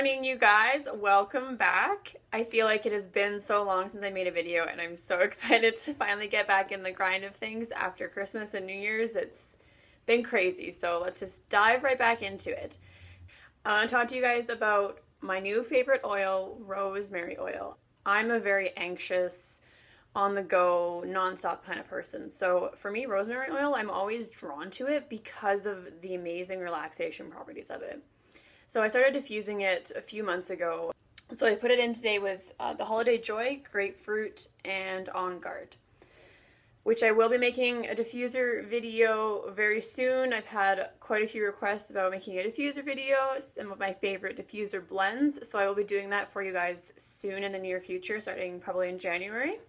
morning, you guys. Welcome back. I feel like it has been so long since I made a video, and I'm so excited to finally get back in the grind of things after Christmas and New Year's. It's been crazy, so let's just dive right back into it. I want to talk to you guys about my new favorite oil, rosemary oil. I'm a very anxious, on the go, nonstop kind of person. So for me, rosemary oil, I'm always drawn to it because of the amazing relaxation properties of it. So I started diffusing it a few months ago. So I put it in today with the Holiday Joy, Grapefruit, and On Guard, which I will be making a diffuser video very soon. I've had quite a few requests about making a diffuser video, some of my favorite diffuser blends. So I will be doing that for you guys soon in the near future, starting probably in January.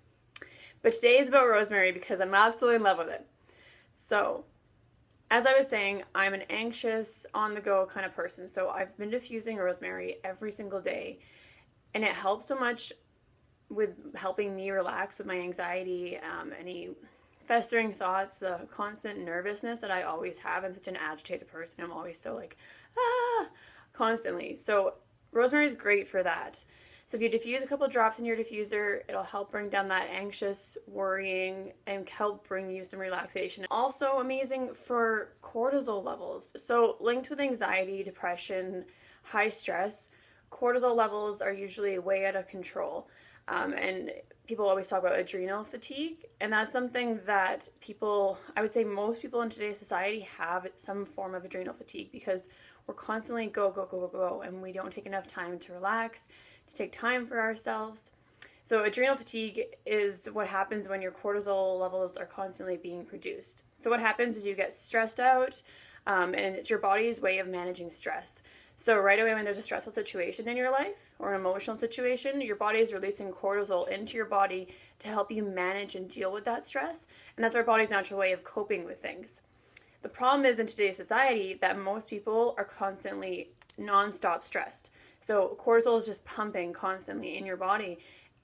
But today is about rosemary because I'm absolutely in love with it. So as I was saying, I'm an anxious, on-the-go kind of person, so I've been diffusing rosemary every single day, and it helps so much with helping me relax with my anxiety, any festering thoughts, the constant nervousness that I always have. I'm such an agitated person. I'm always so like, constantly. So rosemary is great for that. So if you diffuse a couple drops in your diffuser, it'll help bring down that anxious, worrying, and help bring you some relaxation. Also amazing for cortisol levels. So linked with anxiety, depression, high stress, cortisol levels are usually way out of control. And people always talk about adrenal fatigue, and that's something that people, I would say most people in today's society have some form of adrenal fatigue because we're constantly go, go, go, go, go, and we don't take enough time to relax, to take time for ourselves. So adrenal fatigue is what happens when your cortisol levels are constantly being produced. So what happens is you get stressed out, and it's your body's way of managing stress. So right away when there's a stressful situation in your life or an emotional situation, your body is releasing cortisol into your body to help you manage and deal with that stress. And that's our body's natural way of coping with things. The problem is in today's society that most people are constantly non-stop stressed. So cortisol is just pumping constantly in your body,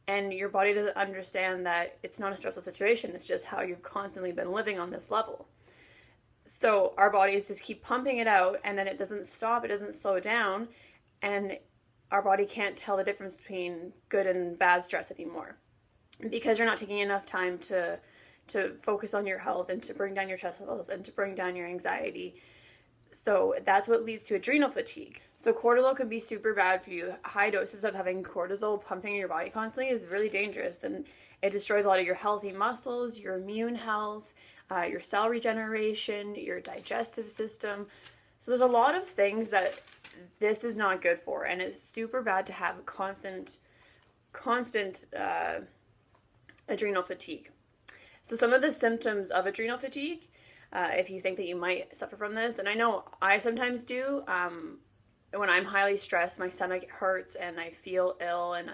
and your body doesn't understand that it's not a stressful situation. It's just how you've constantly been living on this level. So our bodies just keep pumping it out, and then it doesn't stop, it doesn't slow down, and our body can't tell the difference between good and bad stress anymore because you're not taking enough time to focus on your health and to bring down your stress levels and to bring down your anxiety. So that's what leads to adrenal fatigue. So cortisol can be super bad for you. High doses of having cortisol pumping in your body constantly is really dangerous, and it destroys a lot of your healthy muscles, your immune health, your cell regeneration, your digestive system. So there's a lot of things that this is not good for, and it's super bad to have constant adrenal fatigue. So some of the symptoms of adrenal fatigue, if you think that you might suffer from this, and I know I sometimes do, when I'm highly stressed, my stomach hurts and I feel ill, and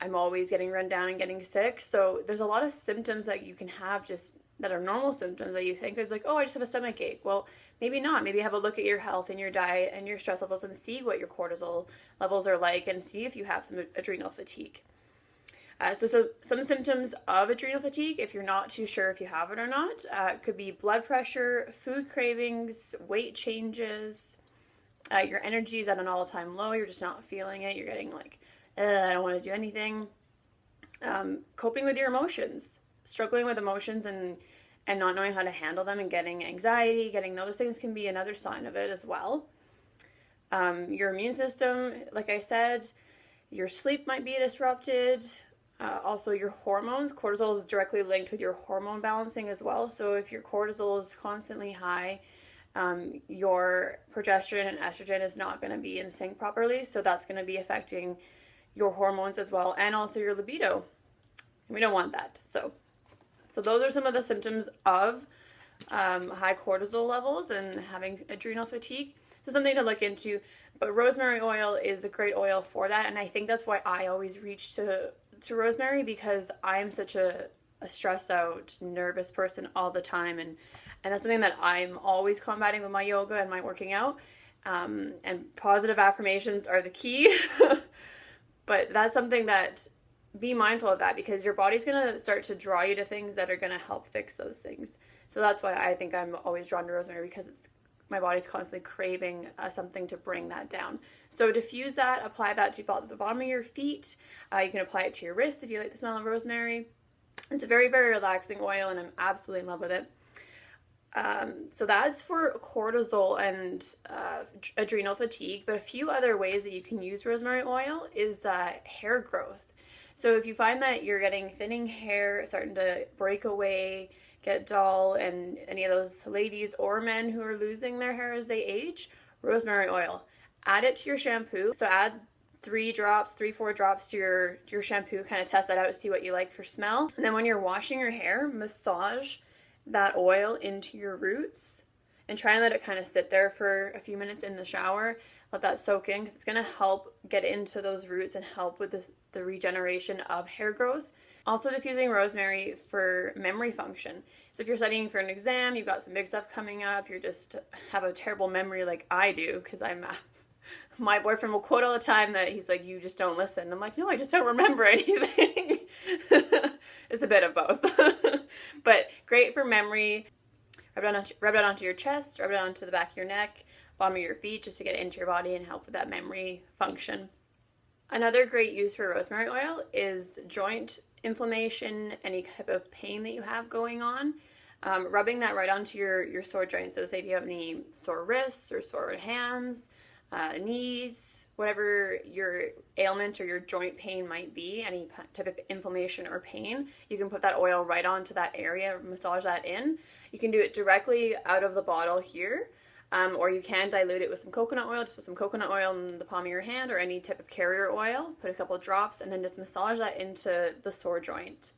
I'm always getting run down and getting sick. So there's a lot of symptoms that you can have just that are normal symptoms that you think is like, oh, I just have a stomach ache. Well, maybe not. Maybe have a look at your health and your diet and your stress levels and see what your cortisol levels are like and see if you have some adrenal fatigue. So some symptoms of adrenal fatigue, if you're not too sure if you have it or not, could be blood pressure, food cravings, weight changes, your energy is at an all-time low, you're just not feeling it, you're getting like, I don't want to do anything. Coping with your emotions, struggling with emotions and not knowing how to handle them and getting anxiety, getting those things can be another sign of it as well. Your immune system, like I said, your sleep might be disrupted. Also your hormones. Cortisol is directly linked with your hormone balancing as well. So if your cortisol is constantly high, your progesterone and estrogen is not going to be in sync properly. So that's going to be affecting your hormones as well, and also your libido. We don't want that. So those are some of the symptoms of high cortisol levels and having adrenal fatigue. So something to look into. But rosemary oil is a great oil for that, and I think that's why I always reach to rosemary, because I'm such a stressed out, nervous person all the time, and that's something that I'm always combating with my yoga and my working out. And positive affirmations are the key. But that's something that, be mindful of that, because your body's going to start to draw you to things that are going to help fix those things. So that's why I think I'm always drawn to rosemary, because it's my body's constantly craving something to bring that down. So diffuse that, apply that to the bottom of your feet. You can apply it to your wrists if you like the smell of rosemary. It's a very, very relaxing oil, and I'm absolutely in love with it. So that's for cortisol and adrenal fatigue, but a few other ways that you can use rosemary oil is hair growth. So if you find that you're getting thinning hair, starting to break away, get dull, and any of those ladies or men who are losing their hair as they age, rosemary oil. Add it to your shampoo. So add 4 drops to your shampoo, kind of test that out, see what you like for smell. And then when you're washing your hair, massage that oil into your roots and try and let it kind of sit there for a few minutes in the shower. Let that soak in, because it's going to help get into those roots and help with the regeneration of hair growth. Also diffusing rosemary for memory function. So if you're studying for an exam, you've got some big stuff coming up, you just have a terrible memory like I do, because my boyfriend will quote all the time that he's like, you just don't listen. I'm like, no, I just don't remember anything. It's a bit of both. But great for memory. Rub it onto your chest, rub it onto the back of your neck, bottom of your feet, just to get into your body and help with that memory function. Another great use for rosemary oil is joint inflammation, any type of pain that you have going on. Rubbing that right onto your sore joints. So say if you have any sore wrists or sore hands, knees, whatever your ailment or your joint pain might be, any type of inflammation or pain, you can put that oil right onto that area, massage that in. You can do it directly out of the bottle here, or you can dilute it with some coconut oil. Just put some coconut oil in the palm of your hand or any type of carrier oil, put a couple of drops, and then just massage that into the sore joint.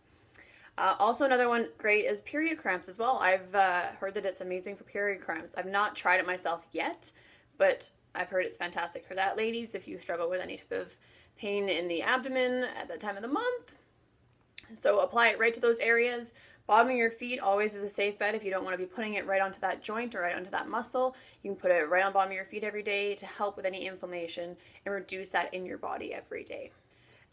Also, another one great is period cramps as well. I've heard that it's amazing for period cramps. I've not tried it myself yet, but I've heard it's fantastic for that, ladies, if you struggle with any type of pain in the abdomen at that time of the month. So apply it right to those areas. Bottom of your feet always is a safe bet if you don't want to be putting it right onto that joint or right onto that muscle. You can put it right on the bottom of your feet every day to help with any inflammation and reduce that in your body every day.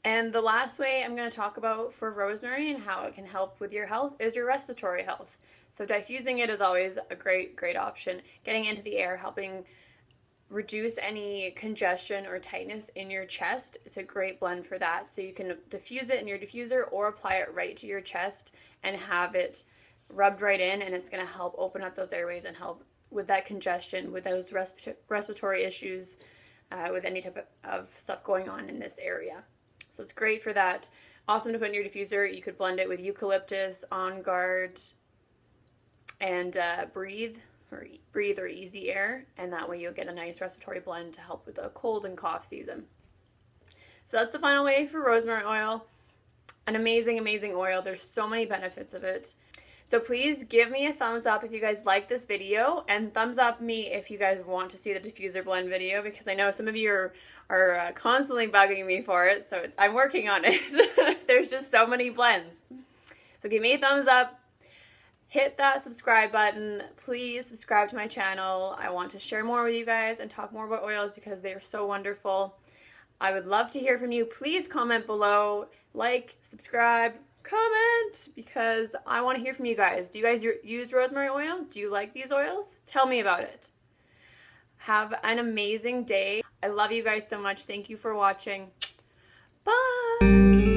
And the last way I'm going to talk about for rosemary and how it can help with your health is your respiratory health. So diffusing it is always a great option. Getting into the air, helping reduce any congestion or tightness in your chest. It's a great blend for that. So you can diffuse it in your diffuser or apply it right to your chest and have it rubbed right in, and it's going to help open up those airways and help with that congestion, with those respiratory issues, with any type of stuff going on in this area. So it's great for that. Awesome to put in your diffuser. You could blend it with eucalyptus, On Guard, and breathe or easy air, and that way you'll get a nice respiratory blend to help with the cold and cough season. So that's the final way for rosemary oil. An amazing oil. There's so many benefits of it. So please give me a thumbs up if you guys like this video, and thumbs up me if you guys want to see the diffuser blend video, because I know some of you are constantly bugging me for it, so I'm working on it. There's just so many blends. So give me a thumbs up. Hit that subscribe button. Please subscribe to my channel. I want to share more with you guys and talk more about oils because they are so wonderful. I would love to hear from you. Please comment below, like, subscribe, comment, because I want to hear from you guys. Do you guys use rosemary oil? Do you like these oils? Tell me about it. Have an amazing day. I love you guys so much. Thank you for watching. Bye!